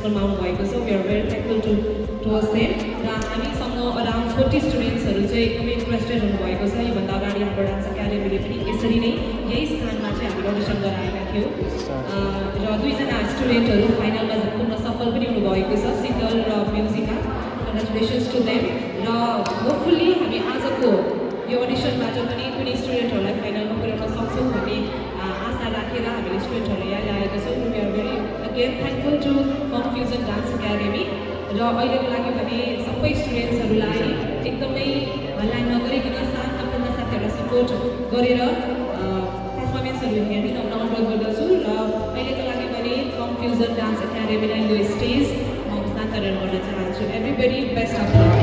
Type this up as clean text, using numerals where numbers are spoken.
प्रिन्सिपलमा आउनुभएको छ। We are very thankful towards them. र हामीसँग अराउन्ड 40 स्टुडेन्ट्सहरू चाहिँ एकदमै इन्ट्रेस्टेड हुनुभएको छ। योभन्दा अगाडि हाम्रो डान्स एकाडेमीले पनि यसरी नै यही स्थानमा चाहिँ हामीले अडिसन गराएका थियौँ। र दुईजना स्टुडेन्टहरू फाइनलमा पुग्न सफल पनि हुनुभएको छ, सिङ्गल र म्युजिकमा। Congratulations to them. र होपफुल्ली हामी आजको यो अडिसनबाट पनि कुनै स्टुडेन्टहरूलाई फाइनलमा पुर्याउन सक्छौँ भन्ने आशा राखेर हामीले स्टुडेन्टहरूलाई यहाँ ल्याएका छौँ। We are very again thankful to Confusion Dance Academy. र अहिलेको लागि भने सबै स्टुडेन्ट्सहरूलाई एकदमै हल्ला नगरिकन शान्तपूर्ण साथीहरूलाई सपोर्ट गरेर पर्फर्मेन्सहरू हेर्ने अनुरोध गर्दछु। र अहिलेको लागि भने कन्फ्युजन डान्स एकाडेमीलाई यो स्टेज म हस्तान्तरण गर्न चाहन्छु। Everybody best of luck.